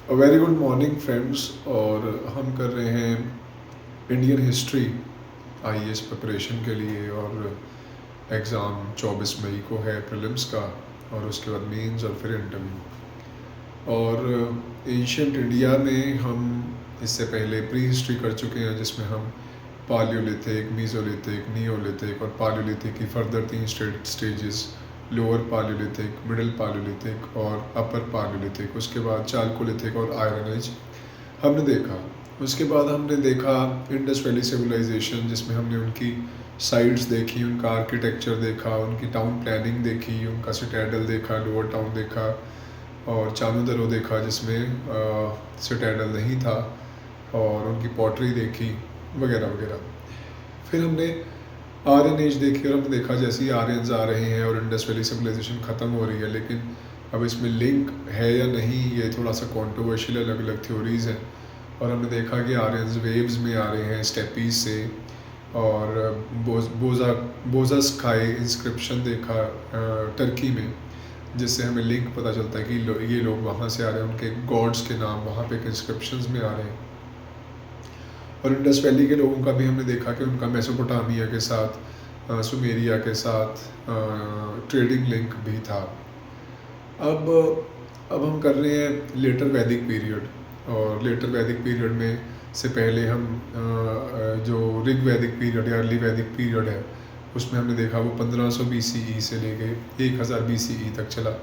Very good morning friends. और हम कर रहे हैं इंडियन हिस्ट्री आईएएस प्रिपरेशन के लिए। और एग्ज़ाम 24 मई को है प्रीलिम्स का, और उसके बाद मेंस और फिर इंटरव्यू। और एंशियंट इंडिया में हम इससे पहले प्री हिस्ट्री कर चुके हैं, जिसमें हम पालियोलिथिक, मीज़ोलिथिक, नियोलिथिक और पालियोलिथिक की further 3 stages, lower palaeolithic, middle palaeolithic और अपर पालियोलिथिक, उसके बाद चालकोलिथिक और आयरन एज हमने देखा। उसके बाद हमने देखा इंडस वैली सिविलाइजेशन, जिसमें हमने उनकी साइट्स देखी, उनका आर्किटेक्चर देखा, उनकी टाउन प्लानिंग देखी, उनका सिटैडल देखा, लोअर टाउन देखा, और चानुदरो देखा जिसमें सिटैडल नहीं था, और उनकी पॉटरी देखी वगैरह वगैरह। फिर हमने आर्यन एज देखी, और हमने देखा जैसे ही आर्यंस आ रहे हैं और इंडस वैली सिविलाइजेशन ख़त्म हो रही है, लेकिन अब इसमें लिंक है या नहीं ये थोड़ा सा कॉन्ट्रोवर्शियल, अलग अलग थ्योरीज़ हैं। और हमने देखा कि आर्यंस वेव्स में आ रहे हैं स्टेपीज से, और बोजास्काई इंस्क्रिप्शन देखा टर्की में, जिससे हमें लिंक पता चलता है कि ये लोग वहाँ से आ रहे हैं, उनके गॉड्स के नाम वहाँ पे इंस्क्रिप्शंस में आ रहे हैं। और इंडस वैली के लोगों का भी हमने देखा कि उनका मेसोपोटामिया के साथ, सुमेरिया के साथ ट्रेडिंग लिंक भी था। अब हम कर रहे हैं लेटर वैदिक पीरियड। और लेटर वैदिक पीरियड में से पहले हम जो ऋग वैदिक पीरियड या अर्ली वैदिक पीरियड है, उसमें हमने देखा वो 1500 BCE से लेके 1000 BCE तक चला।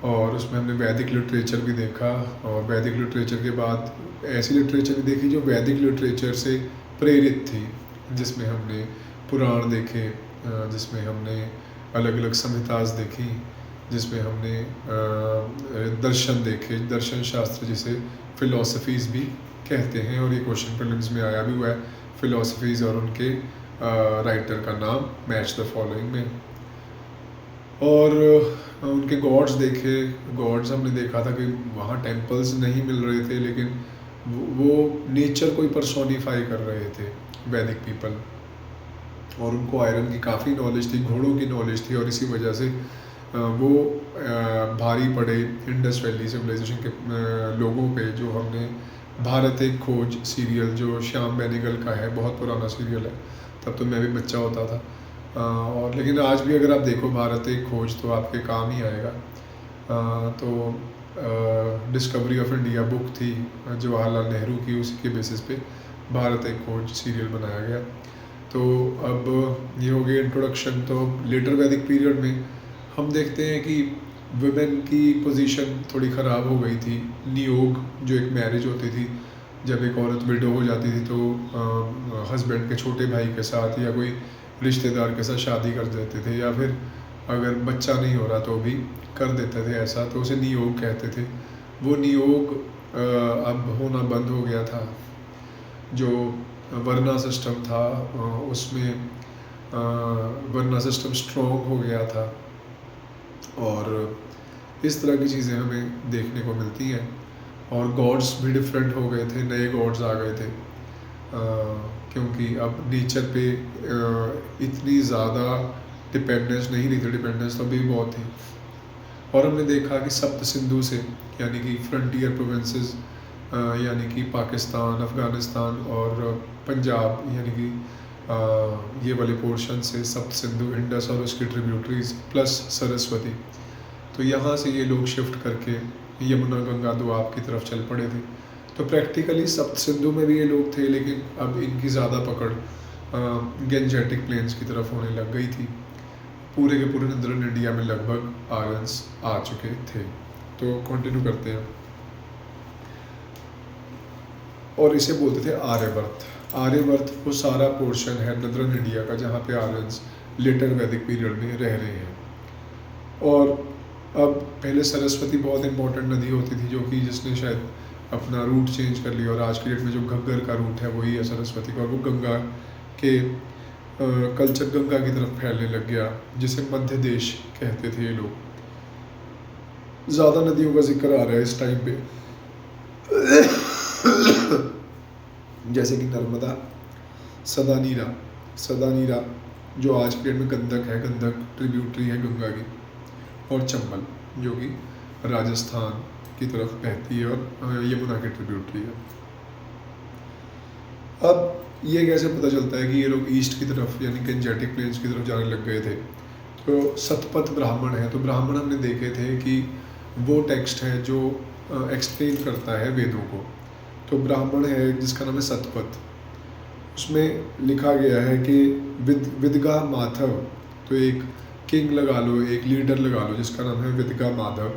और उसमें हमने वैदिक लिटरेचर भी देखा, और वैदिक लिटरेचर के बाद ऐसी लिटरेचर भी देखी जो वैदिक लिटरेचर से प्रेरित थी, जिसमें हमने पुराण देखे, जिसमें हमने अलग अलग संहिताज देखी, जिसमें हमने दर्शन देखे, दर्शन शास्त्र जिसे फ़िलोसफीज़ भी कहते हैं। और ये क्वेश्चन प्रीलिम्स में आया भी हुआ है, फ़िलोसफीज़ और उनके राइटर का नाम मैच द फॉलोइंग में। और उनके गॉड्स देखे। गॉड्स हमने देखा था कि वहाँ टेम्पल्स नहीं मिल रहे थे, लेकिन वो नेचर को ही पर्सोनीफाई कर रहे थे वैदिक पीपल। और उनको आयरन की काफ़ी नॉलेज थी, घोड़ों की नॉलेज थी, और इसी वजह से वो भारी पड़े इंडस वैली सिविलाइजेशन के लोगों पे। जो हमने भारत एक खोज सीरियल, जो श्याम बेनेगल का है, बहुत पुराना सीरियल है, तब तो मैं भी बच्चा होता था। और लेकिन आज भी अगर आप देखो भारत एक खोज, तो आपके काम ही आएगा। तो डिस्कवरी ऑफ इंडिया बुक थी जवाहरलाल नेहरू की, उसी के बेसिस पे भारत एक खोज सीरियल बनाया गया। तो अब ये हो गया इंट्रोडक्शन। तो लेटर वैदिक पीरियड में हम देखते हैं कि वुमेन की पोजीशन थोड़ी ख़राब हो गई थी। नियोग जो एक मैरिज होती थी, जब एक औरत विडो हो जाती थी तो हस्बैंड के छोटे भाई के साथ या कोई रिश्तेदार के साथ शादी कर देते थे, या फिर अगर बच्चा नहीं हो रहा तो भी कर देते थे ऐसा, तो उसे नियोग कहते थे। वो नियोग अब होना बंद हो गया था। जो वर्ना सिस्टम था उसमें वर्ना सिस्टम स्ट्रॉन्ग हो गया था, और इस तरह की चीज़ें हमें देखने को मिलती हैं। और गॉड्स भी डिफरेंट हो गए थे, नए गॉड्स आ गए थे, क्योंकि अब नेचर पे इतनी ज़्यादा डिपेंडेंस नहीं रही थी, डिपेंडेंस तो अभी भी बहुत थी। और हमने देखा कि सप्त सिंधु से, यानी कि फ्रंटियर प्रोविंसेस, यानी कि पाकिस्तान, अफ़गानिस्तान और पंजाब, यानी कि ये वाले पोर्शन से सप्त सिंधु, इंडस और उसकी ट्रिब्यूटरीज प्लस सरस्वती, तो यहाँ से ये लोग शिफ्ट करके यमुना गंगा दोआब की तरफ चल पड़े थे। तो प्रैक्टिकली सप्त सिंधु में भी ये लोग थे, लेकिन अब इनकी ज़्यादा पकड़ गेंजेटिक प्लेन्स की तरफ होने लग गई थी। पूरे के पूरे नदरन इंडिया में लगभग आर्यंस आ चुके थे। तो कंटिन्यू करते हैं। और इसे बोलते थे आर्यवर्त। आर्यवर्त वो सारा पोर्शन है नदरन इंडिया का जहाँ पे आर्यंस लेटर वैदिक पीरियड में रह रहे हैं। और अब पहले सरस्वती बहुत इंपॉर्टेंट नदी होती थी, जो कि जिसने शायद अपना रूट चेंज कर लिया, और आज की डेट में जो घग्गर का रूट है वही है सरस्वती का। और वो गंगा के कल्चर गंगा की तरफ फैलने लग गया, जिसे मध्य देश कहते थे ये लोग। ज़्यादा नदियों का जिक्र आ रहा है इस टाइम पे, जैसे कि नर्मदा, सदानीरा जो आज के डेट में गंडक है, गंडक ट्रिब्यूटरी है गंगा की, और चंबल जो कि राजस्थान की तरफ बहती है और यमुना की ट्रिब्यूटरी है। अब ये कैसे पता चलता है कि ये लोग ईस्ट की तरफ यानी गंजेटिक प्लेन्स की तरफ जाने लग गए थे? तो सतपथ ब्राह्मण है, तो ब्राह्मण हमने देखे थे कि वो टेक्स्ट है जो एक्सप्लेन करता है वेदों को। तो ब्राह्मण है जिसका नाम है सतपथ, उसमें लिखा गया है कि विदगा माधव, तो एक किंग लगा लो, एक लीडर लगा लो जिसका नाम है विदगा माधव,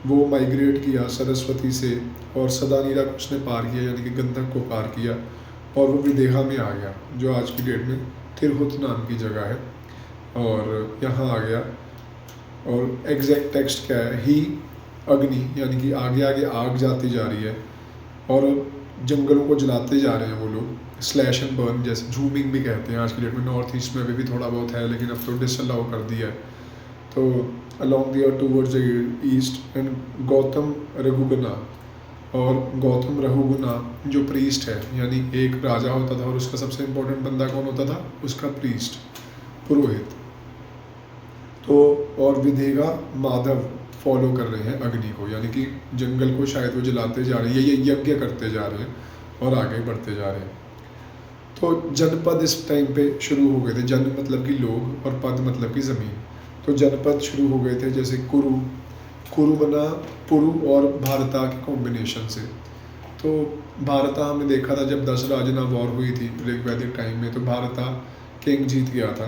वो माइग्रेट किया सरस्वती से और सदानीरा को उसने पार किया यानी कि गंधक को पार किया और वो विदेहा में आ गया जो आज की डेट में तिरहुत नाम की जगह है, और यहाँ आ गया। और एग्जैक्ट टेक्स्ट क्या है? ही अग्नि, यानी कि आगे आगे आग जाती जा रही है और जंगलों को जलाते जा रहे हैं वो लोग, स्लैश एंड बर्न जैसे झूमिंग भी कहते हैं आज की डेट में। नॉर्थ ईस्ट में अभी भी थोड़ा बहुत है लेकिन अब तो डिसअलाउ कर दिया है। तो along the towards the east and Gautam Raghugana, और गौतम रघुगना जो प्रीस्ट है, यानी एक राजा होता था और उसका सबसे इम्पोर्टेंट बंदा कौन होता था? उसका प्रीस्ट, पुरोहित। तो और विदेगा माधव फॉलो कर रहे हैं अग्नि को, यानी कि जंगल को शायद वो जलाते जा रहे हैं, ये यज्ञ करते जा रहे हैं और आगे बढ़ते जा रहे हैं। तो जनपद इस टाइम पे शुरू हो गए थे। जन मतलब कि लोग और पद मतलब कि ज़मीन। तो जनपद शुरू हो गए थे, जैसे कुरु बना पुरु और भारता के कॉम्बिनेशन से। तो भारता हमने देखा था जब 10 राजना वॉर हुई थी ऋग्वैदिक टाइम में, तो भारता किंग जीत गया था।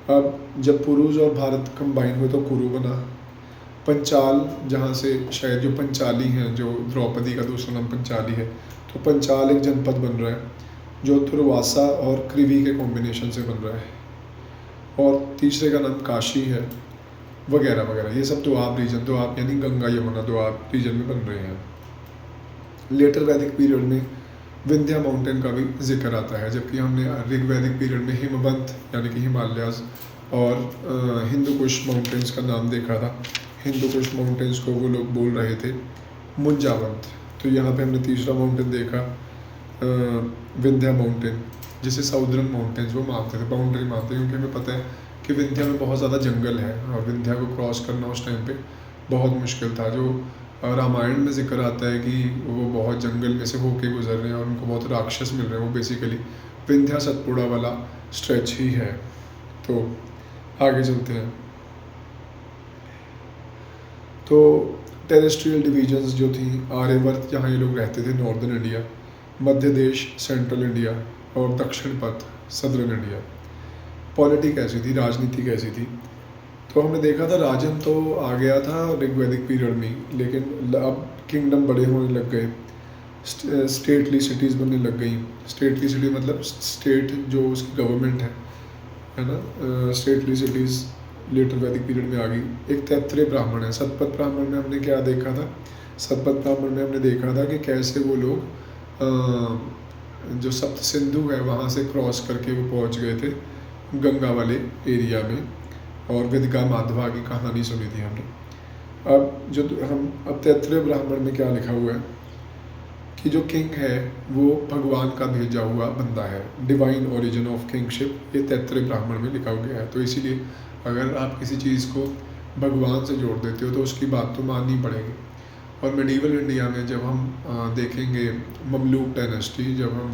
अब जब पुरुष और भारत कंबाइन हुए तो कुरु बना। पंचाल, जहाँ से शायद जो पंचाली हैं, जो द्रौपदी का दूसरा नाम पंचाली है, तो पंचाल एक जनपद बन रहा है जो तुर्वासा और कृवि के कॉम्बिनेशन से बन रहा है, और तीसरे का नाम काशी है, वगैरह वगैरह। ये सब दोआब रीजन, दोआब यानी गंगा यमुना दोआब रीजन में बन रहे हैं। लेटर वैदिक पीरियड में विंध्या माउंटेन का भी जिक्र आता है, जबकि हमने ऋग्वैदिक पीरियड में हिमवंत यानी कि हिमालयाज और हिंदू कुश माउंटेन्स का नाम देखा था। हिंदू कुश माउंटेन्स को वो लोग बोल रहे थे मुंजावंत। तो यहाँ पे हमने तीसरा माउंटेन देखा विंध्या माउंटेन, जिसे साउदर्न माउंटेन्स वो मानते थे, बाउंड्री मानते थे, क्योंकि हमें पता है कि विंध्या में बहुत ज़्यादा जंगल है और विंध्या को क्रॉस करना उस टाइम पे बहुत मुश्किल था। जो रामायण में जिक्र आता है कि वो बहुत जंगल में से होके गुजर रहे हैं और उनको बहुत राक्षस मिल रहे हैं, वो बेसिकली विंध्या सतपुड़ा वाला स्ट्रेच ही है। तो आगे चलते हैं। तो टेरेस्ट्रियल डिवीजन्स जो थी, आर्यवर्त जहाँ ये लोग रहते थे नॉर्दर्न इंडिया, मध्य देश सेंट्रल इंडिया और दक्षिण पथ सदर्न इंडिया। पॉलिटी कैसी थी, राजनीति कैसी थी? तो हमने देखा था राजन तो आ गया था ऋग्वैदिक पीरियड में, लेकिन अब किंगडम बड़े होने लग गए, स्टेटली सिटीज़ बनने लग गई। स्टेटली सिटी मतलब स्टेट जो उसकी गवर्नमेंट है ना, स्टेटली सिटीज़ लेटर वैदिक पीरियड में आ गई। एक तैत्तरीय ब्राह्मण है, सतपथ ब्राह्मण में हमने क्या देखा था? सतपथ ब्राह्मण में हमने देखा था कि कैसे वो लोग जो सप्त सिंधु है वहाँ से क्रॉस करके वो पहुँच गए थे गंगा वाले एरिया में, और विदगा माधवा की कहानी सुनी थी हमने। अब तैत्तरीय ब्राह्मण में क्या लिखा हुआ है कि जो किंग है वो भगवान का भेजा हुआ बंदा है, डिवाइन ओरिजिन ऑफ किंगशिप, ये तैत्तरीय ब्राह्मण में लिखा गया है। तो इसीलिए अगर आप किसी चीज़ को भगवान से जोड़ देते हो तो उसकी बात तो माननी पड़ेगी। और मेडिवल इंडिया में जब हम देखेंगे ममलूक डायनेस्टी, जब हम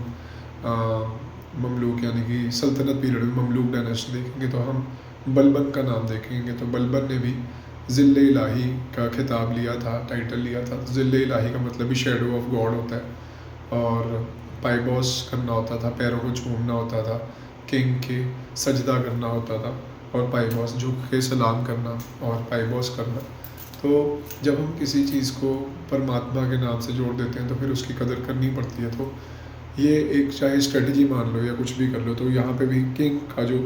ममलूक यानी कि सल्तनत पीरियड में ममलूक डायनेस्टी देखेंगे तो हम बलबन का नाम देखेंगे। तो बलबन ने भी ज़िल्ले इलाही का खिताब लिया था, टाइटल लिया था। ज़िल्ले इलाही का मतलब भी शेडो ऑफ गॉड होता है, और पाइबॉस करना होता था, पैरों को छूमना होता था, किंग के सजदा करना होता था, और पाइबॉस झुक के सलाम करना और पाइबॉस करना। तो जब हम किसी चीज़ को परमात्मा के नाम से जोड़ देते हैं तो फिर उसकी कदर करनी पड़ती है। तो ये एक चाहे स्ट्रेटजी मान लो या कुछ भी कर लो, तो यहाँ पे भी किंग का जो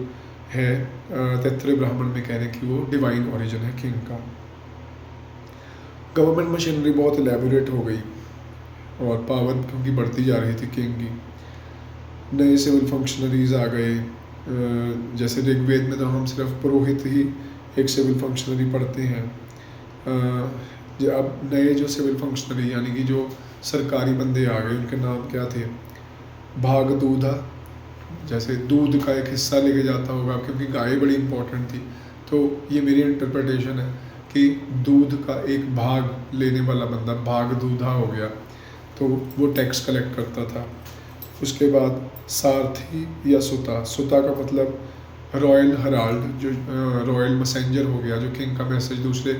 है तैत्तरीय ब्राह्मण में कह रहे हैं कि वो डिवाइन ओरिजिन है किंग का। गवर्नमेंट मशीनरी बहुत एलेबोरेट हो गई और पावर क्योंकि बढ़ती जा रही थी किंग की, नए सिविल फंक्शनरीज आ गए। जैसे ऋग्वेद में तो हम सिर्फ पुरोहित ही एक सिविल फंक्शनरी पढ़ते हैं। अब नए जो सिविल फंक्शनरी यानी कि जो सरकारी बंदे आ गए, उनके नाम क्या थे? भाग दूधा, जैसे दूध का एक हिस्सा लेके जाता होगा क्योंकि गाय बड़ी इंपॉर्टेंट थी। तो ये मेरी इंटरप्रिटेशन है कि दूध का एक भाग लेने वाला बंदा भाग दूधा हो गया, तो वो टैक्स कलेक्ट करता था। उसके बाद सारथी या सुता, सुता का मतलब रॉयल हराल्ड, जो रॉयल मैसेंजर हो गया, जो किंग का मैसेज दूसरे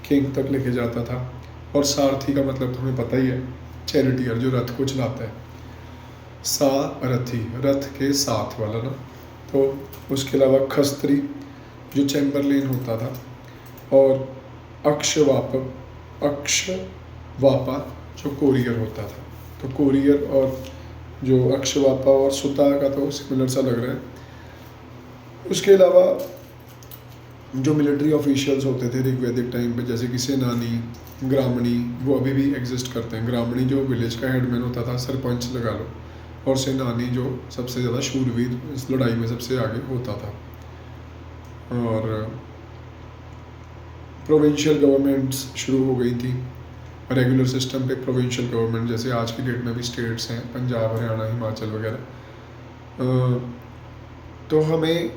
किंग तक लेके जाता था। और सारथी का मतलब तुम्हें पता ही है, चैरिटियर, जो रथ को चलाता है। सारथी, रथ के साथ वाला ना। तो उसके अलावा खस्त्री जो चैम्बरलेन होता था, और अक्षवापा जो कोरियर होता था। तो कोरियर और जो अक्षवापा और सुता का तो सिमिलर सा लग रहा है। उसके अलावा जो मिलिट्री ऑफिशियल्स होते थे ऋग्वैदिक टाइम पे, जैसे कि सेनानी, ग्रामणी, वो अभी भी एग्जिस्ट करते हैं। ग्रामणी जो विलेज का हेडमैन होता था, सरपंच लगा लो, और सेनानी जो सबसे ज़्यादा शूरवीर इस लड़ाई में सबसे आगे होता था। और प्रोविंशियल गवर्नमेंट्स शुरू हो गई थी रेगुलर सिस्टम पे। प्रोविंशियल गवर्नमेंट जैसे आज की डेट में भी स्टेट्स हैं, पंजाब, हरियाणा, हिमाचल वगैरह। तो हमें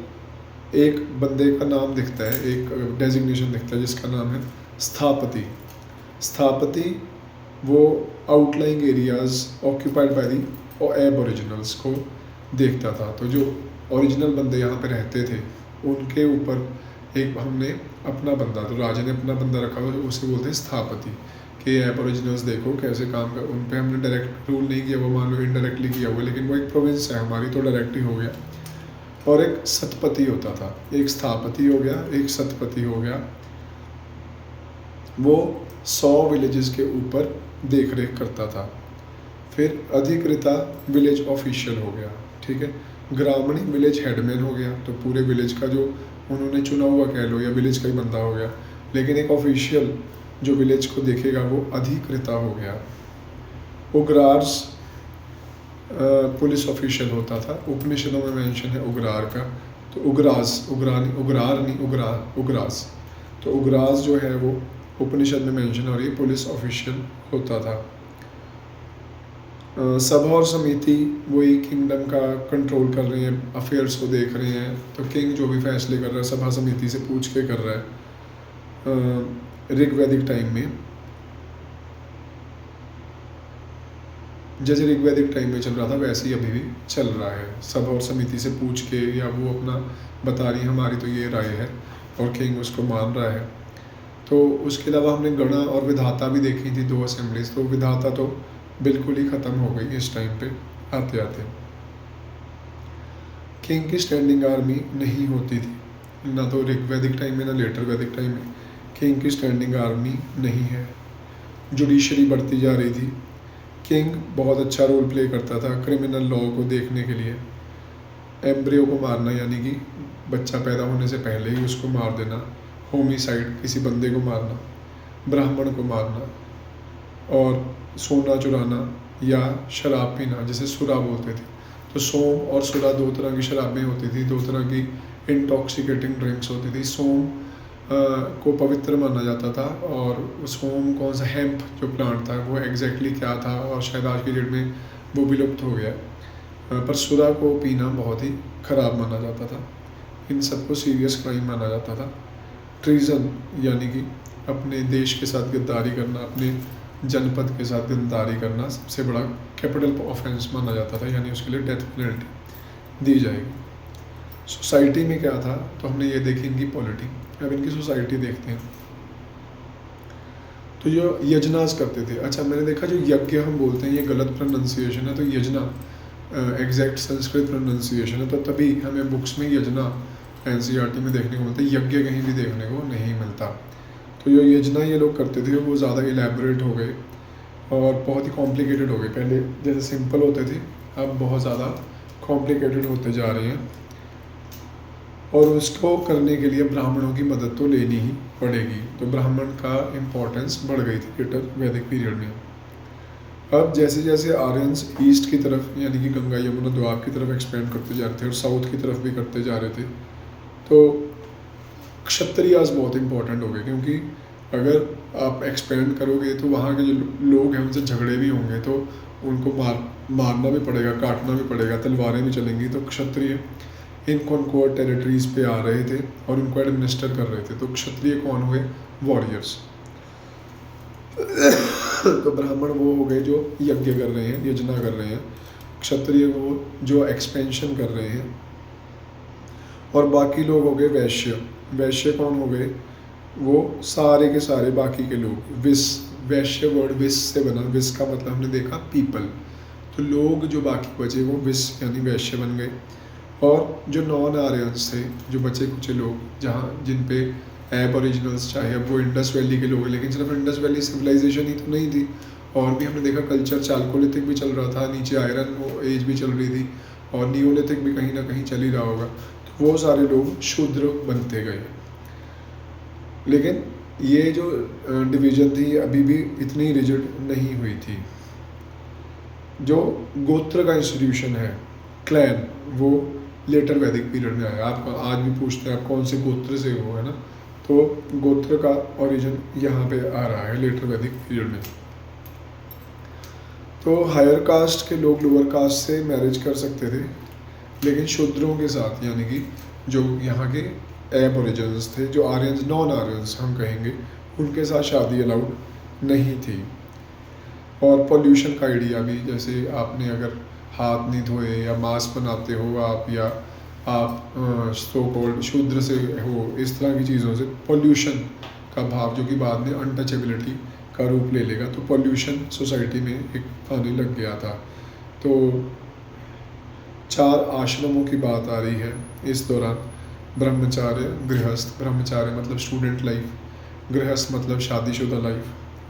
एक बंदे का नाम दिखता है, एक डेजिग्नेशन दिखता है जिसका नाम है स्थापति। स्थापति वो outlying areas occupied by the aboriginals को देखता था। तो जो ओरिजिनल बंदे यहाँ पे रहते थे उनके ऊपर एक हमने अपना बंदा, तो राजा ने अपना बंदा रखा हुआ, उसे बोलते हैं स्थापति, कि एबोरिजिनल्स देखो कैसे काम कर। उन पे हमने डायरेक्ट रूल नहीं किया, वो मान लो इनडायरेक्टली किया हुआ, लेकिन वो एक प्रोविंस है हमारी, तो डायरेक्ट ही हो गया। और एक सतपति होता था, एक स्थापति हो गया, एक सतपति हो गया। वो 100 विलेजेस के ऊपर देख रेख करता था। फिर अधिकृता विलेज ऑफिशियल हो गया, ठीक है। ग्रामणी विलेज हेडमैन हो गया, तो पूरे विलेज का जो उन्होंने चुना हुआ कह लो, या विलेज का ही बंदा हो गया। लेकिन एक ऑफिशियल जो विलेज को देखेगा वो अधिकृता हो गया। उग्रार्स पुलिस ऑफिशियल होता था। उपनिषदों में मेंशन है उग्रार का, तो उग्रास, उग्रास, तो उग्रास जो है वो उपनिषद में मेंशन और ये पुलिस ऑफिशियल होता था। सभा और समिति वही किंगडम का कंट्रोल कर रहे हैं, अफेयर्स को देख रहे हैं। तो किंग जो भी फैसले कर रहा है सभा समिति से पूछ के कर रहा है। ऋग्वैदिक टाइम में, जैसे ऋग्वैदिक टाइम में चल रहा था वैसे ही अभी भी चल रहा है। सभा और समिति से पूछ के, या वो अपना बता रही हमारी तो ये राय है, और किंग उसको मान रहा है। तो उसके अलावा हमने गणा और विधाता भी देखी थी, 2 असेंबलीज। तो विधाता तो बिल्कुल ही ख़त्म हो गई इस टाइम पे आते आते। किंग की स्टैंडिंग आर्मी नहीं होती थी, ना तो ऋग्वैदिक टाइम में ना लेटर वैदिक टाइम में किंग की स्टैंडिंग आर्मी नहीं है। जुडिशरी बढ़ती जा रही थी। किंग बहुत अच्छा रोल प्ले करता था क्रिमिनल लॉ को देखने के लिए। एम्ब्रियो को मारना, यानी कि बच्चा पैदा होने से पहले ही उसको मार देना, होमिसाइड, किसी बंदे को मारना, ब्राह्मण को मारना, और सोना चुराना या शराब पीना, जिसे सुरा बोलते थे। तो सोम और सुरा 2 तरह की शराबें होती थी, 2 तरह की इंटॉक्सिकेटिंग ड्रिंक्स होती थी। सोम को पवित्र माना जाता था, और सोम कौन सा, हेम्प जो प्लांट था वो एग्जैक्टली क्या था, और शायद आज की डेट में वो विलुप्त हो गया। पर सुरा को पीना बहुत ही ख़राब माना जाता था। इन सबको सीरियस क्राइम माना जाता था। ट्रीजन यानी कि अपने देश के साथ गद्दारी करना, अपने जनपद के साथ गद्दारी करना सबसे बड़ा कैपिटल ऑफेंस माना जाता था, यानी उसके लिए डेथ पेनल्टी दी जाएगी। सोसाइटी में क्या था, तो हमने ये देखी इनकी पॉलिटी। अब इनकी सोसाइटी देखते हैं। तो जो यजनास करते थे, अच्छा मैंने देखा जो यज्ञ हम बोलते हैं ये गलत प्रोनाउंसिएशन है, तो यजना एग्जैक्ट संस्कृत प्रोनाउंसिएशन है। तो तभी हमें बुक्स में यजना NCERT में देखने को मिलता है, यज्ञ कहीं भी देखने को नहीं मिलता। तो जो यजना ये लोग करते थे वो ज़्यादा इलेबोरेट हो गए और बहुत ही कॉम्प्लिकेटेड हो गए। पहले जैसे सिंपल होते थे, अब बहुत ज़्यादा कॉम्प्लिकेटेड होते जा रहे हैं, और उसको करने के लिए ब्राह्मणों की मदद तो लेनी ही पड़ेगी। तो ब्राह्मण का इम्पोर्टेंस बढ़ गई थी लेटर वैदिक पीरियड में। अब जैसे जैसे आर्यंस ईस्ट की तरफ, यानी कि गंगा यमुना द्वाब की तरफ एक्सपेंड करते जा रहे थे, और साउथ की तरफ भी करते जा रहे थे, तो क्षत्रियास बहुत इंपॉर्टेंट हो गए। क्योंकि अगर आप एक्सपेंड करोगे तो वहाँ के जो लोग हैं उनसे झगड़े भी होंगे, तो उनको मारना भी पड़ेगा, काटना भी पड़ेगा, तलवारें भी चलेंगी। तो क्षत्रिय इन कॉन्कोर्ड टेरिटरीज पे आ रहे थे और उनको एडमिनिस्टर कर रहे थे। तो क्षत्रिय कौन हुए? वॉरियर्स। तो ब्राह्मण वो हो गए जो यज्ञ कर रहे हैं, यजना कर रहे हैं। क्षत्रिय वो जो एक्सपेंशन कर रहे हैं। और बाकी लोग हो गए वैश्य। वैश्य कौन हो गए? वो सारे के सारे बाकी के लोग। विस, वैश्य वर्ड विस से बना। विस का मतलब हमने देखा पीपल। तो लोग जो बाकी बचे वो विस यानी वैश्य बन गए। और जो नॉन आर्यंस थे, जो बचे कुछ लोग, जहाँ जिन पे एबोरिजिनल्स, चाहे अब वो इंडस वैली के लोग हैं, लेकिन सिर्फ इंडस वैली सिविलाइजेशन ही तो नहीं थी, और भी हमने देखा कल्चर चालकोलिथिक भी चल रहा था, नीचे आयरन एज भी चल रही थी, और नियोलिथिक भी कहीं ना कहीं चल ही रहा होगा। तो वो सारे लोग शूद्र बनते गए। लेकिन ये जो डिवीज़न थी अभी भी इतनी रिजिड नहीं हुई थी। जो गोत्र का इंस्टीट्यूशन है, क्लैन, वो लेटर वैदिक पीरियड में आया। आपको आज भी पूछते हैं आप कौन से गोत्र से हो, है ना? तो गोत्र का ओरिजिन यहाँ पे आ रहा है लेटर वैदिक पीरियड में। तो हायर कास्ट के लोग लोअर कास्ट से मैरिज कर सकते थे, लेकिन शूद्रों के साथ, यानी कि जो यहाँ के एबोरिजिन्स थे, जो आर्यंस, नॉन आर्यंस हम कहेंगे, उनके साथ शादी अलाउड नहीं थी। और पॉल्यूशन का आइडिया भी, जैसे आपने अगर हाथ नहीं धोए या मांस बनाते हो आप, या आप सो कॉल्ड शूद्र से हो, इस तरह की चीज़ों से पॉल्यूशन का भाव, जो कि बाद में अनटचेबिलिटी का रूप ले लेगा, तो पॉल्यूशन सोसाइटी में एक आने लग गया था। तो 4 आश्रमों की बात आ रही है इस दौरान। ब्रह्मचार्य, गृहस्थ, ब्रह्मचार्य मतलब स्टूडेंट लाइफ, गृहस्थ मतलब शादीशुदा लाइफ,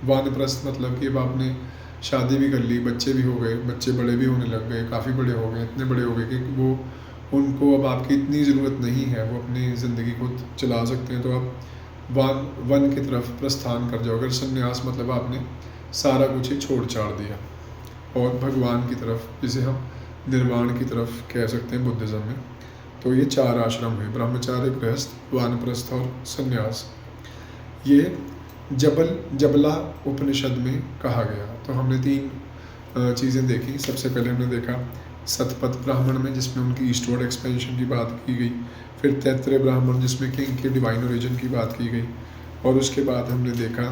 वानप्रस्थ मतलब कि अब आपने शादी भी कर ली, बच्चे भी हो गए, बच्चे बड़े भी होने लग गए, काफ़ी बड़े हो गए, इतने बड़े हो गए कि वो उनको अब आपकी इतनी ज़रूरत नहीं है, वो अपनी ज़िंदगी को चला सकते हैं, तो आप वन की तरफ प्रस्थान कर जाओ। अगर संन्यास मतलब आपने सारा कुछ ही छोड़ छाड़ दिया और भगवान की तरफ, जिसे हम निर्वाण की तरफ कह सकते हैं बुद्धिज़्म में। तो ये 4 आश्रम हैं, ब्रह्मचार्य, गृहस्थ, वानप्रस्थ और संन्यास। ये जबला उपनिषद में कहा गया। तो हमने 3 चीज़ें देखी। सबसे पहले हमने देखा सतपथ ब्राह्मण में, जिसमें उनकी ईस्टवर्ड एक्सपेंशन की बात की गई। फिर तैत्तरीय ब्राह्मण, जिसमें किंग के डिवाइन ओरिजिन की बात की गई। और उसके बाद हमने देखा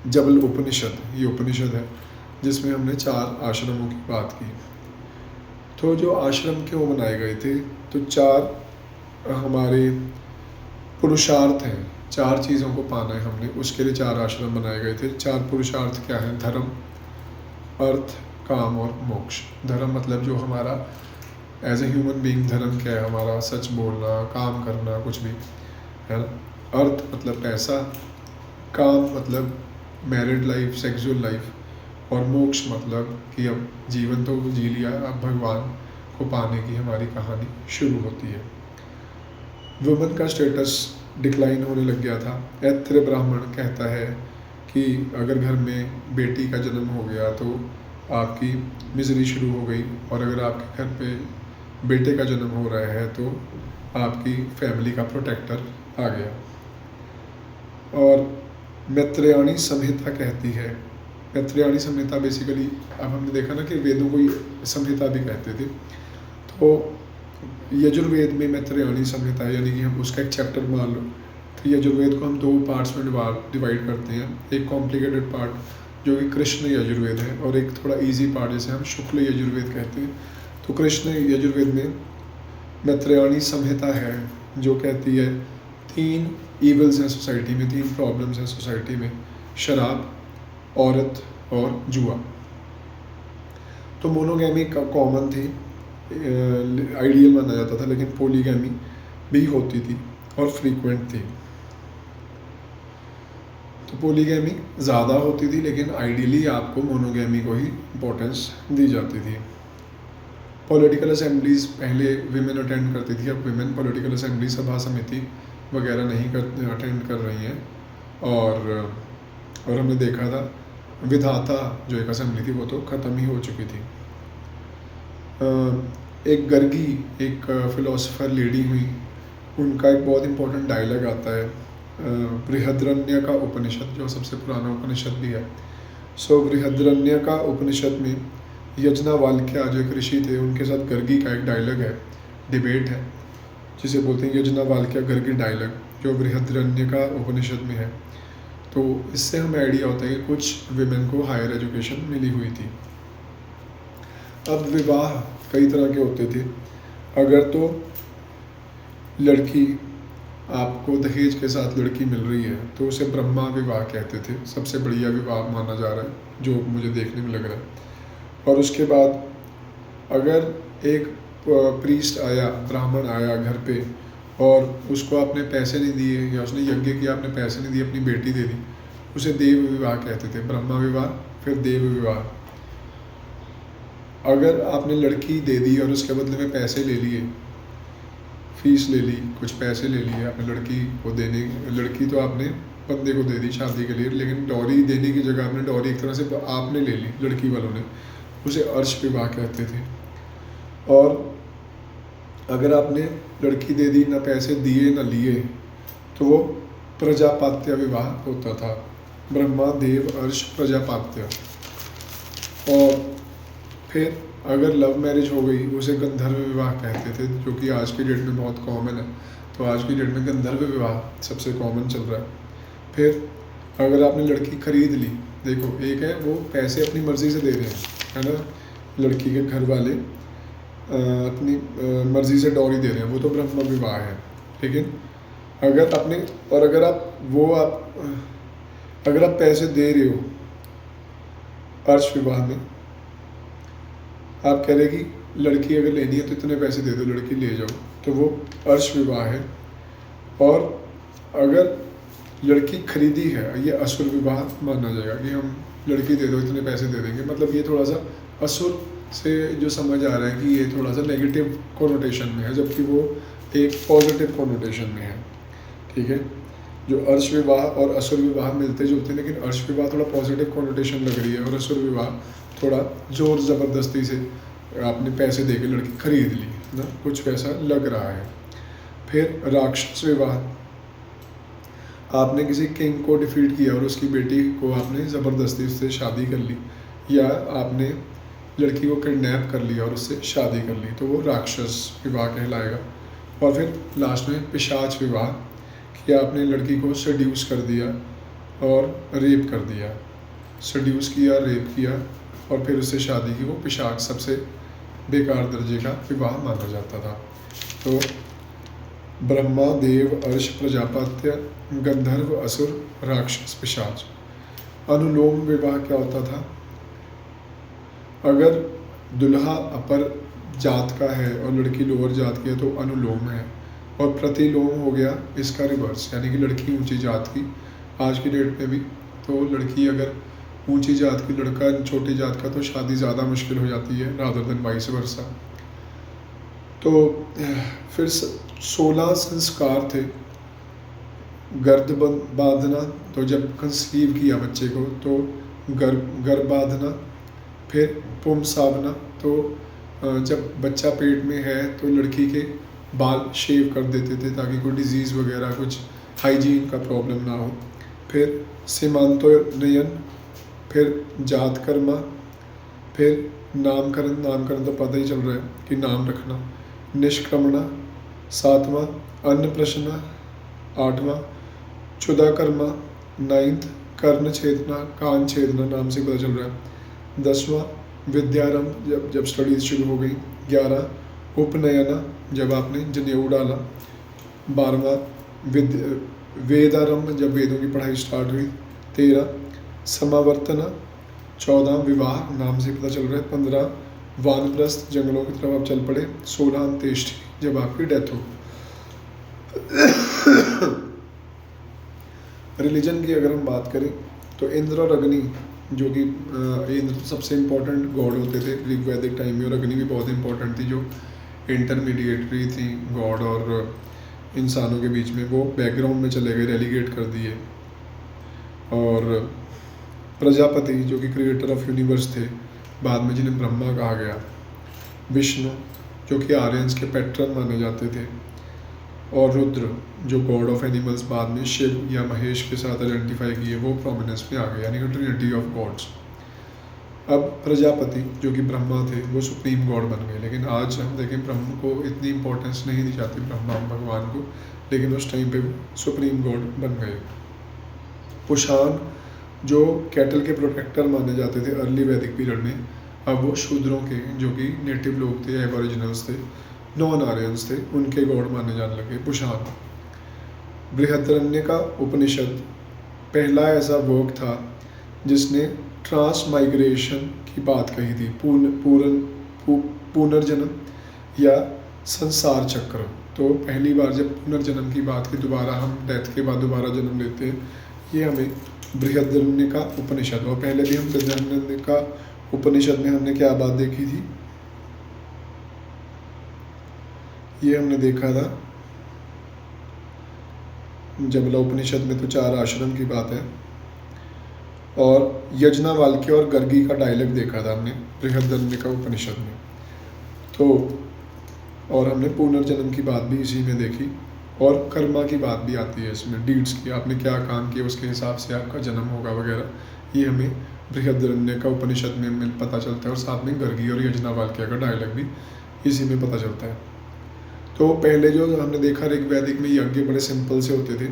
जबल उपनिषद, ये उपनिषद है जिसमें हमने 4 आश्रमों की बात की। तो जो आश्रम क्यों बनाए गए थे? तो 4 हमारे पुरुषार्थ हैं, 4 चीज़ों को पाना है हमने, उसके लिए 4 आश्रम बनाए गए थे। 4 पुरुषार्थ क्या हैं? धर्म, अर्थ, काम और मोक्ष। धर्म मतलब जो हमारा एज ए ह्यूमन बीइंग धर्म क्या है? हमारा सच बोलना, काम करना, कुछ भी, है ना? अर्थ मतलब पैसा, काम मतलब मैरिड लाइफ, सेक्सुअल लाइफ, और मोक्ष मतलब कि अब जीवन तो जी लिया, अब भगवान को पाने की हमारी कहानी शुरू होती है। वुमेन का स्टेटस डिक्लाइन होने लग गया था। ऐत्रेय ब्राह्मण कहता है कि अगर घर में बेटी का जन्म हो गया तो आपकी मिजरी शुरू हो गई, और अगर आपके घर पे बेटे का जन्म हो रहा है तो आपकी फैमिली का प्रोटेक्टर आ गया। और मैत्रेयणी संहिता कहती है, मैत्रेयणी संहिता बेसिकली, अब हमने देखा ना कि वेदों को संहिता भी कहते थे, तो यजुर्वेद में मैत्रेयणी संहिता है, यानी कि हम उसका एक चैप्टर मान लो। तो यजुर्वेद को हम 2 पार्ट्स में डिवाइड करते हैं। एक कॉम्प्लिकेटेड पार्ट जो कि कृष्ण यजुर्वेद है, और एक थोड़ा इजी पार्ट जिसे हम शुक्ल यजुर्वेद कहते हैं। तो कृष्ण यजुर्वेद में मैत्रेयणी संहिता है जो कहती है 3 ईवल्स हैं सोसाइटी में, 3 प्रॉब्लम्स हैं सोसाइटी में: शराब, औरत और जुआ। तो मोनोगैमी का कॉमन थी, आइडियल माना जाता था, लेकिन पोलीगैमी भी होती थी और फ्रीक्वेंट थी। तो पोलीगैमी ज़्यादा होती थी, लेकिन आइडियली आपको मोनोगैमी को ही इम्पोर्टेंस दी जाती थी। पॉलिटिकल असेंबलीज पहले विमेन अटेंड करती थी, अब विमेन पॉलिटिकल असेंबली, सभा समिति वगैरह नहीं अटेंड कर रही हैं। और हमने देखा था विधाता जो एक असेंबली थी वो तो ख़त्म ही हो चुकी थी। एक गर्गी, एक फिलोसोफर लेडी हुई, उनका एक बहुत इंपॉर्टेंट डायलॉग आता है बृहद्रण्य का उपनिषद, जो सबसे पुराना उपनिषद भी है। सो बृहद्रण्य का उपनिषद में यज्ञवल्क्य जो एक ऋषि थे, उनके साथ गर्गी का एक डायलॉग है डिबेट है जिसे बोलते हैं यज्ञवाल्क्य गर्ग की डायलॉग, जो बृहदारण्यका उपनिषद में है। तो इससे हमें आइडिया होता है कि कुछ विमेन को हायर एजुकेशन मिली हुई थी। अब विवाह कई तरह के होते थे। अगर तो लड़की, आपको दहेज के साथ लड़की मिल रही है तो उसे ब्रह्मा विवाह कहते थे, सबसे बढ़िया विवाह माना जा रहा है जो मुझे देखने में लग रहा है। और उसके बाद अगर एक प्रीस्ट आया, ब्राह्मण आया घर पे और उसको आपने पैसे नहीं दिए या उसने यज्ञ किया, आपने पैसे नहीं दिए, अपनी बेटी दे दी, उसे देव विवाह कहते थे। ब्रह्मा विवाह, फिर देव विवाह। अगर आपने लड़की दे दी और उसके बदले में पैसे ले लिए, फीस ले ली, कुछ पैसे ले लिए आपने लड़की को देने, लड़की तो आपने बंदे को दे दी शादी के लिए, लेकिन डॉरी देने की जगह आपने डॉरी एक तरह से आपने ले ली लड़की वालों ने, उसे अर्श विवाह कहते थे। और अगर आपने लड़की दे दी, ना पैसे दिए ना लिए, तो वो प्रजापात्य विवाह होता था। ब्रह्मा, देव, अर्श, प्रजापात्य। और फिर अगर लव मैरिज हो गई उसे गंधर्व विवाह कहते थे, जो कि आज की डेट में बहुत कॉमन है। तो आज की डेट में गंधर्व विवाह सबसे कॉमन चल रहा है। फिर अगर आपने लड़की खरीद ली, देखो एक है वो पैसे अपनी मर्ज़ी से दे रहे हैं, है ना, लड़की के घर वाले अपनी मर्ज़ी से डॉरी दे रहे हैं, वो तो ब्रह्म विवाह है। लेकिन अगर आपने, और अगर आप पैसे दे रहे हो अर्श विवाह में, आप कह रहे कि लड़की अगर लेनी है तो इतने पैसे दे दो, लड़की ले जाओ, तो वो अर्श विवाह है। और अगर लड़की खरीदी है, ये असुर विवाह माना जाएगा कि हम लड़की दे दो, इतने पैसे दे देंगे। मतलब ये थोड़ा सा असुर से जो समझ आ रहा है कि ये थोड़ा सा नेगेटिव कोनोटेशन में है, जबकि वो एक पॉजिटिव कोनोटेशन में है। ठीक है, जो अर्श विवाह और असुर विवाह मिलते जुलते हैं, लेकिन अर्श विवाह थोड़ा पॉजिटिव कोनोटेशन लग रही है और असुर विवाह थोड़ा जोर ज़बरदस्ती से आपने पैसे दे के लड़की खरीद ली ना, कुछ वैसा लग रहा है। फिर राक्षस विवाह, आपने किसी किंग को डिफीट किया और उसकी बेटी को आपने ज़बरदस्ती उससे शादी कर ली, या आपने लड़की को किडनैप कर लिया और उससे शादी कर ली, तो वो राक्षस विवाह कहलाएगा। और फिर लास्ट में पिशाच विवाह, कि आपने लड़की को सेड्यूस कर दिया और रेप कर दिया, सेड्यूस किया, रेप किया और फिर उससे शादी की, वो पिशाच सबसे बेकार दर्जे का विवाह माना जाता था। तो ब्रह्मा, देव, अर्श, प्रजापत्य, गंधर्व, असुर, राक्षस, पिशाच। अनुलोम विवाह क्या होता था? अगर दुल्हा अपर जात का है और लड़की लोअर जात की है तो अनुलोम है, और प्रतिलोम हो गया इसका रिवर्स, यानी कि लड़की ऊंची जात की। आज की डेट में भी तो लड़की अगर ऊंची जात की, लड़का छोटी जात का, तो शादी ज़्यादा मुश्किल हो जाती है रादर देन वाइस वर्सा। तो फिर 16 संस्कार थे। गर्द बांधना, तो जब कंसीव किया बच्चे को तो गर्भ बांधना। फिर पुंसावना, तो जब बच्चा पेट में है तो लड़की के बाल शेव कर देते थे ताकि कोई डिजीज़ वगैरह, कुछ हाइजीन का प्रॉब्लम ना हो। फिर सीमांतोन्नयन, फिर जात कर्मा, फिर नामकरण, नामकरण तो पता ही चल रहा है कि नाम रखना। निष्क्रमणा 7वां, अन्न प्रश्न 8वां, चुदा कर्मा 9th, कर्ण छेदना, कान छेदना नाम से पता चल रहा है 10वां, विद्यारंभ जब स्टडीज शुरू हो गई 11, उपनयना जब आपने जनेऊ डाला 12वां, वेदारंभ जब वेदों की पढ़ाई स्टार्ट हुई 13, समावर्तना 14, विवाह नाम से पता चल रहा है 15, वानप्रस्थ जंगलों की तरफ आप चल पड़े 16, अंत्येष्टि जब आपकी डेथ हो। रिलीजन की अगर हम बात करें तो इंद्र और अग्नि, जो कि इंद्र तो सबसे इम्पोर्टेंट गॉड होते थे ऋग्वैदिक टाइम में, और अग्नि भी बहुत इंपॉर्टेंट थी जो इंटरमीडिएटरी थी गॉड और इंसानों के बीच में, वो बैकग्राउंड में चले गए, रेलीगेट कर दिए। और प्रजापति जो कि क्रिएटर ऑफ यूनिवर्स थे, बाद में जिन्हें ब्रह्मा कहा गया। विष्णु जो कि आर्यंस के पैट्रन माने जाते थे। और रुद्र जो गॉड ऑफ एनिमल्स, बाद में शिव या महेश के साथ आइडेंटिफाई किए, वो प्रोमिनेंस में आ गए, यानी कि ट्रिनिटी ऑफ गॉड्स। अब प्रजापति जो कि ब्रह्मा थे वो सुप्रीम गॉड बन गए, लेकिन आज हम देखें ब्रह्म को इतनी इम्पोर्टेंस नहीं दी जाती, ब्रह्मा भगवान को, लेकिन उस टाइम पे वो सुप्रीम गॉड बन गए। कुषाण जो कैटल के प्रोटेक्टर माने जाते थे अर्ली वैदिक पीरियड में, अब वो शूद्रों के, जो कि नेटिव लोग थे, एबोरिजिनल्स थे, नॉन आर्यंस थे, उनके गॉड माने जाने लगे कुषाण। बृहदारण्यक उपनिषद पहला ऐसा वर्क था जिसने ट्रांसमाइग्रेशन की बात कही थी, पुनर्जन्म या संसार चक्र। तो पहली बार जब पुनर्जन्म की बात की, दोबारा हम डेथ के बाद दोबारा जन्म लेते हैं, ये हमें बृहदारण्यक उपनिषद, और पहले भी हम बृहदारण्यक उपनिषद में हमने क्या बात देखी थी, ये हमने देखा था जबला उपनिषद में तो 4 आश्रम की बात है, और यज्ञवाल्क्य और गर्गी का डायलॉग देखा था हमने बृहदारण्यक उपनिषद में। तो और हमने पुनर्जन्म की बात भी इसी में देखी, और कर्मा की बात भी आती है इसमें, डीड्स की, आपने क्या काम किया उसके हिसाब से आपका जन्म होगा वगैरह, ये हमें बृहदारण्यक उपनिषद में पता चलता है, और साथ में गर्गी और यज्ञवाल्क्य का डायलॉग भी इसी में पता चलता है। तो पहले जो हमने देखा ऋग्वैदिक में यज्ञ बड़े सिंपल से होते थे,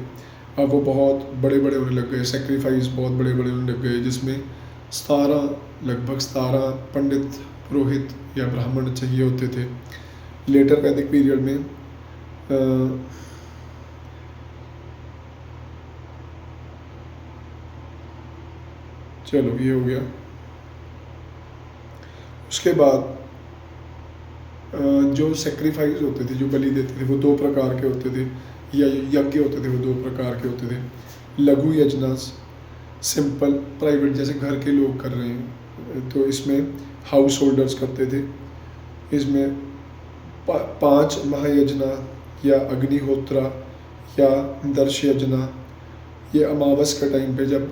अब वो बहुत बड़े बड़े होने लग गए, सेक्रीफाइस बहुत बड़े बड़े होने लग गए, जिसमें लगभग 17 पंडित, पुरोहित या ब्राह्मण चाहिए होते थे। लेटर वैदिक पीरियड में चलो ये हो गया। उसके बाद जो सेक्रीफाइस होते थे, जो बलि देते थे, वो 2 प्रकार के होते थे, या यज्ञ होते थे वो 2 प्रकार के होते थे। लघु यज्ञास, सिंपल प्राइवेट, जैसे घर के लोग कर रहे हैं, तो इसमें हाउस होल्डर्स करते थे। इसमें 5 महायज्ञ या अग्निहोत्रा या दर्श यज्ञ, ये अमावस के टाइम पे जब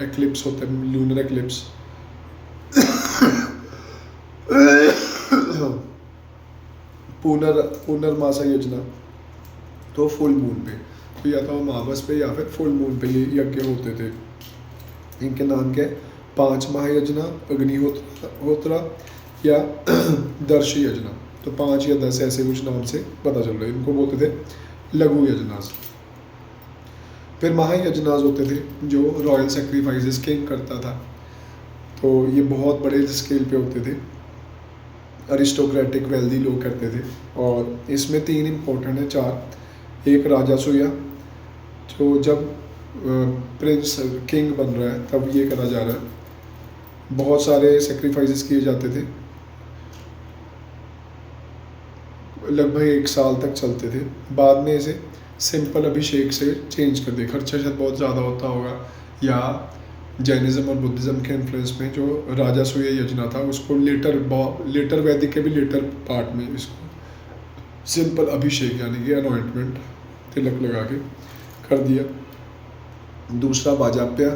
एक्लिप्स होता है, लूनर एक्लिप्स, पुनर्मासा यज्ञ तो फुल मून पे, तो या तो अमावस पे या फिर फुल मून पे ये यज्ञ होते थे। इनके नाम क्या है? 5 महायज्ञ, अग्निहोत्रा या दर्श यज्ञ। तो 5 या 10 ऐसे कुछ नाम से पता चल रहा है, इनको बोलते थे लघु यज्ञास। फिर महायज्ञास होते थे जो रॉयल सेक्रीफाइसेस किंग करता था, तो ये बहुत बड़े स्केल पे होते थे, अरिस्टोक्रेटिक वेल्दी लोग करते थे। और इसमें 3 इम्पोर्टेंट है, 4। एक राजासूया, जो जब प्रिंस किंग बन रहा है तब ये करा जा रहा है। बहुत सारे सेक्रीफाइसेस किए जाते थे, लगभग 1 साल तक चलते थे। बाद में इसे सिंपल अभिषेक से चेंज कर दिया, खर्चा शायद बहुत ज़्यादा होता होगा, या जैनिज़्म और बुद्धिज़्म के इन्फ्लुएंस में जो राजासूय यज्ञ था उसको लेटर वैदिक के भी लेटर पार्ट में इसको सिंपल अभिषेक यानी कि अनॉइंटमेंट तिलक लगा के कर दिया। दूसरा वाजाप्या,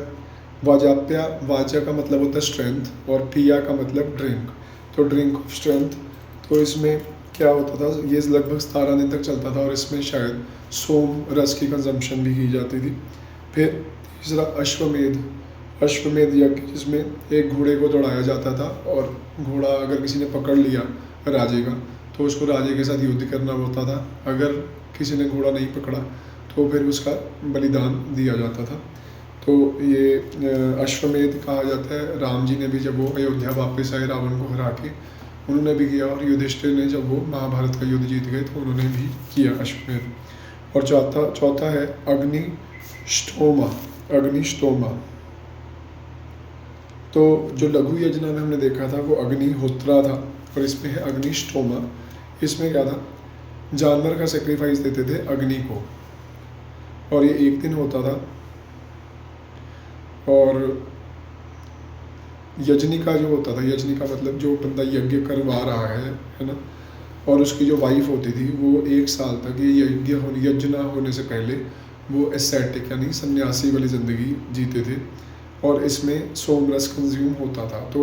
वाजा का मतलब होता है स्ट्रेंथ, और पिया का मतलब ड्रिंक, तो ड्रिंक ऑफ स्ट्रेंथ। तो इसमें क्या होता था, ये लगभग 17 दिन तक चलता था, और इसमें शायद सोम रस की कंजम्पशन भी की जाती थी। फिर तीसरा अश्वमेध यज्ञ, जिसमें एक घोड़े को दौड़ाया जाता था, और घोड़ा अगर किसी ने पकड़ लिया राजे का तो उसको राजे के साथ युद्ध करना होता था। अगर किसी ने घोड़ा नहीं पकड़ा तो फिर उसका बलिदान दिया जाता था। तो ये अश्वमेध कहा जाता है। राम जी ने भी जब वो अयोध्या वापस आए रावण को हरा के, उन्होंने भी किया, और युधिष्ठिर ने जब वो महाभारत का युद्ध जीत गए तो उन्होंने भी किया अश्वमेध। और चौथा है अग्निष्टोमा। तो जो लघु यज्ञ में हमने देखा था वो अग्निहोत्रा था, और इसमें है अग्निष्टोमा। इसमें क्या था, जानवर का सेक्रीफाइस देते थे अग्नि को, और ये 1 दिन होता था। और यज्ञ का जो होता था, यज्ञ का मतलब जो बंदा यज्ञ करवा रहा है ना, और उसकी जो वाइफ होती थी वो 1 साल तक ये यज्ञ ना होने से पहले वो एस्थेटिक यानी सन्यासी वाली ज़िंदगी जीते थे, और इसमें सोमरस कंज्यूम होता था। तो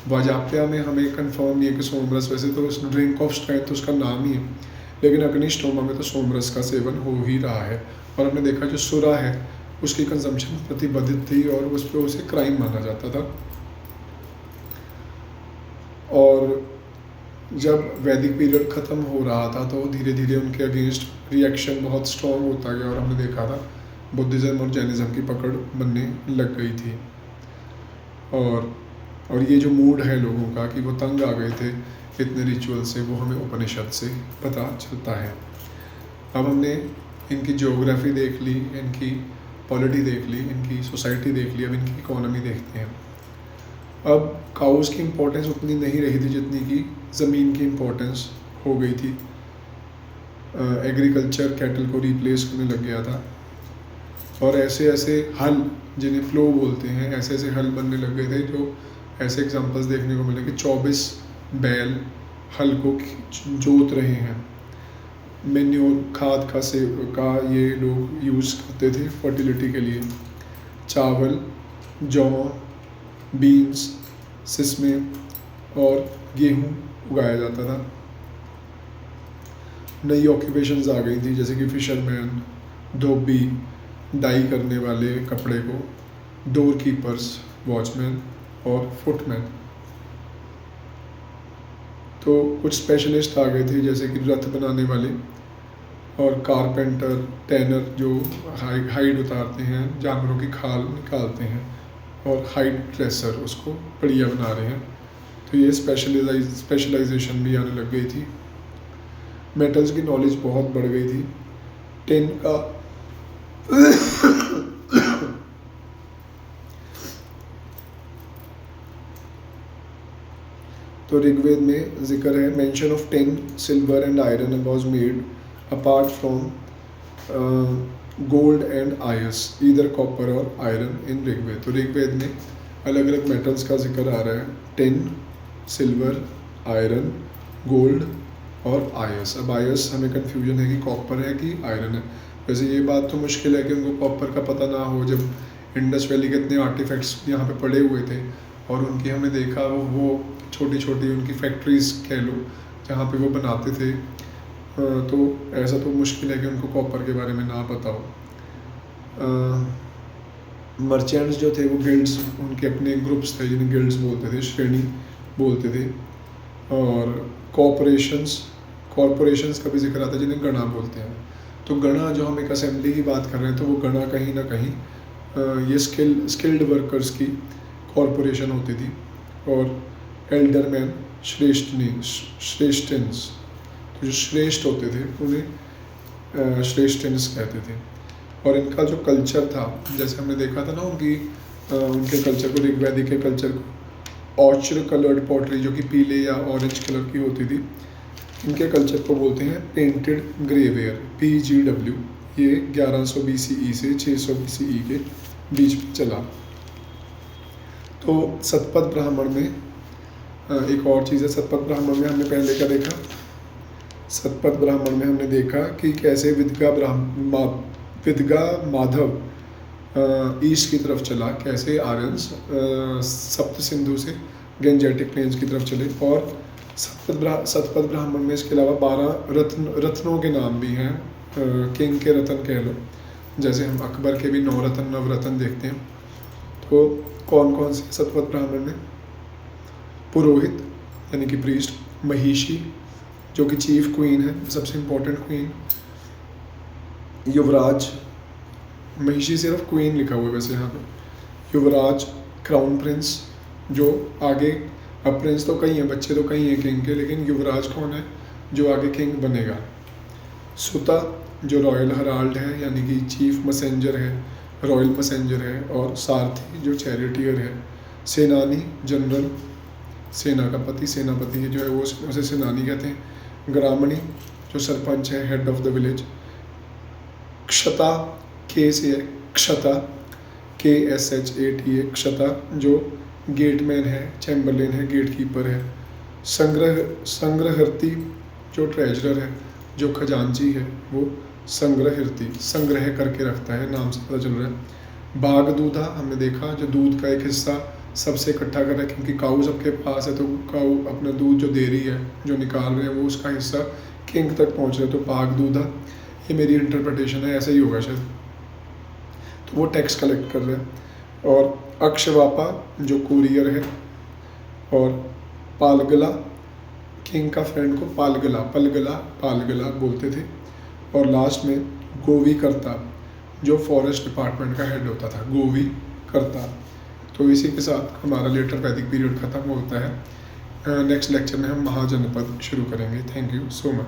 वाजाप्या में हमें कंफर्म नहीं है कि सोमरस, वैसे तो उस ड्रिंक ऑफ स्ट्रेंथ उसका नाम ही है, लेकिन अग्निष्टोमा में तो सोमरस का सेवन हो ही रहा है। और हमने देखा जो सुरा है उसकी कंजम्पशन प्रतिबंधित थी, और उस पर उसे क्राइम माना जाता था। और जब वैदिक पीरियड ख़त्म हो रहा था तो धीरे धीरे उनके अगेंस्ट रिएक्शन बहुत स्ट्रॉन्ग होता गया और हमने देखा था बुद्धिज़्म और जैनिज़्म की पकड़ बनने लग गई थी। और ये जो मूड है लोगों का कि वो तंग आ गए थे इतने रिचुअल से, वो हमें उपनिषद से पता चलता है। अब हमने इनकी ज्योग्राफी देख ली, इनकी पॉलिटी देख ली, इनकी सोसाइटी देख ली, अब इनकी इकोनॉमी देखते हैं। अब काउस की इम्पोर्टेंस उतनी नहीं रही थी जितनी कि ज़मीन की इम्पोर्टेंस हो गई थी। एग्रीकल्चर कैटल को रिप्लेस करने लग गया था और ऐसे ऐसे हल, जिन्हें फ्लो बोलते हैं, ऐसे ऐसे हल बनने लग गए थे जो ऐसे एग्जांपल्स देखने को मिले कि 24 बैल हल को जोत रहे हैं। मेन्योर खाद का ये लोग यूज़ करते थे फर्टिलिटी के लिए। चावल, जौ, बीन्स, सिसमे और गेहूँ उगाया जाता था। नई ऑक्यूपेशंस आ गई थी जैसे कि फिशरमैन, धोबी, डाई करने वाले कपड़े को, डोर कीपर्स, वॉचमैन और फुटमैन। तो कुछ स्पेशलिस्ट आ गए थे जैसे कि रथ बनाने वाले और कारपेंटर, टैनर जो हाइड उतारते हैं, जानवरों की खाल निकालते हैं, और हाइड ड्रेसर उसको बढ़िया बना रहे हैं। तो ये स्पेशलाइजेशन भी आने लग गई थी। मेटल्स की नॉलेज बहुत बढ़ गई थी। टिन का तो ऋग्वेद में जिक्र है, mention of tin, silver and iron was made apart from gold and आयस, ईदर कॉपर और आयरन इन ऋग्वेद। तो ऋग्वेद में अलग अलग मेटल्स का जिक्र आ रहा है, टिन, सिल्वर, आयरन, गोल्ड और आयस। अब आयस हमें कन्फ्यूजन है कि कॉपर है कि आयरन है। वैसे ये बात तो मुश्किल है कि उनको कॉपर का पता ना हो, जब इंडस वैली के इतने आर्टिफैक्ट्स यहाँ पे पड़े हुए थे और उनकी हमने देखा वो छोटी छोटी उनकी फैक्ट्रीज़ कह लो जहाँ पे वो बनाते थे। तो ऐसा तो मुश्किल है कि उनको कॉपर के बारे में ना पता हो। मर्चेंट्स जो थे वो गिल्ड्स, उनके अपने ग्रुप्स थे जिन्हें गिल्ड्स बोलते थे, श्रेणी बोलते थे। और कॉरपोरेशंस का भी जिक्र आता है जिन्हें गणा बोलते हैं। तो गणा, जो हम एक असेंबली की बात कर रहे हैं, तो वो गणा कहीं ना कहीं ये स्किल्ड वर्कर्स की कॉरपोरेशन होती थी। और एल्डरमैन, श्रेष्ठन्स, तो जो श्रेष्ठ होते थे उन्हें श्रेष्ठन्स कहते थे। और इनका जो कल्चर था, जैसे हमने देखा था ना उनके कल्चर को, ऋग्वैदिक के कल्चर को, ऑर्चर कलर्ड पॉटरी जो कि पीले या ऑरेंज कलर की होती थी, इनके कल्चर को बोलते हैं पेंटेड ग्रेवेयर, PGW। ये 1100 BCE से 600 BCE के बीच में चला। तो सतपथ ब्राह्मण में एक और चीज़ है, सतपथ ब्राह्मण में हमने पहले क्या देखा, सतपथ ब्राह्मण में हमने देखा कि कैसे विदगा माधव ईस्ट की तरफ चला, कैसे आर्यंस सप्त सिंधु से गेंजेटिक प्लेन्स की तरफ चले। और सतपथ ब्राह्मण में इसके अलावा 12 रत्नों के नाम भी हैं, किंग के रत्न कह लो, जैसे हम अकबर के भी 9 रत्न, नवरत्न देखते हैं। तो कौन कौन से सतपथ ब्राह्मण में, पुरोहित यानी कि प्रीस्ट, महिषी जो कि चीफ क्वीन है, सबसे इम्पोर्टेंट क्वीन, युवराज, महिषी सिर्फ क्वीन लिखा हुआ है वैसे यहाँ पे, युवराज, क्राउन प्रिंस, जो आगे, अब प्रिंस तो कई हैं, बच्चे तो कई हैं किंग के, लेकिन युवराज कौन है जो आगे किंग बनेगा, सुता जो रॉयल हराल्ड है यानी कि चीफ मैसेंजर है, रॉयल मैसेंजर है, और सारथी जो चैरिटियर है, सेनानी जनरल, सेना का पति, सेनापति जो है वो उसे सेनानी कहते हैं, ग्रामणी जो सरपंच है, हेड ऑफ द विलेज, क्षता, के से है क्षता, KSHATA, क्षता जो गेटमैन है, चैम्बरलेन है, गेट कीपर है, संग्रहर्ती जो ट्रेजरर है, जो खजांची है वो संग्रहर्ती, संग्रह करके रखता है, नाम से पता चल रहा है। बागदूधा हमने देखा, जो दूध का एक हिस्सा सबसे इकट्ठा कर रहा है, क्योंकि काऊ सबके पास है तो काऊ अपना दूध जो दे रही है, जो निकाल रहे हैं, वो उसका हिस्सा किंग तक पहुंच रहा है। तो बागदूधा, ये मेरी इंटरप्रिटेशन है, ऐसा ही होगा शायद। तो वो टैक्स कलेक्ट कर रहे हैं। और अक्षवापा जो कुरियर है, और पालगला, किंग का फ्रेंड को पालगला पलगला पालगला बोलते थे। और लास्ट में गोवी करतार, जो फॉरेस्ट डिपार्टमेंट का हेड होता था, गोवी करतार। तो इसी के साथ हमारा लेटर वैदिक पीरियड ख़त्म होता है। नेक्स्ट लेक्चर में हम महाजनपद शुरू करेंगे। Thank you so much.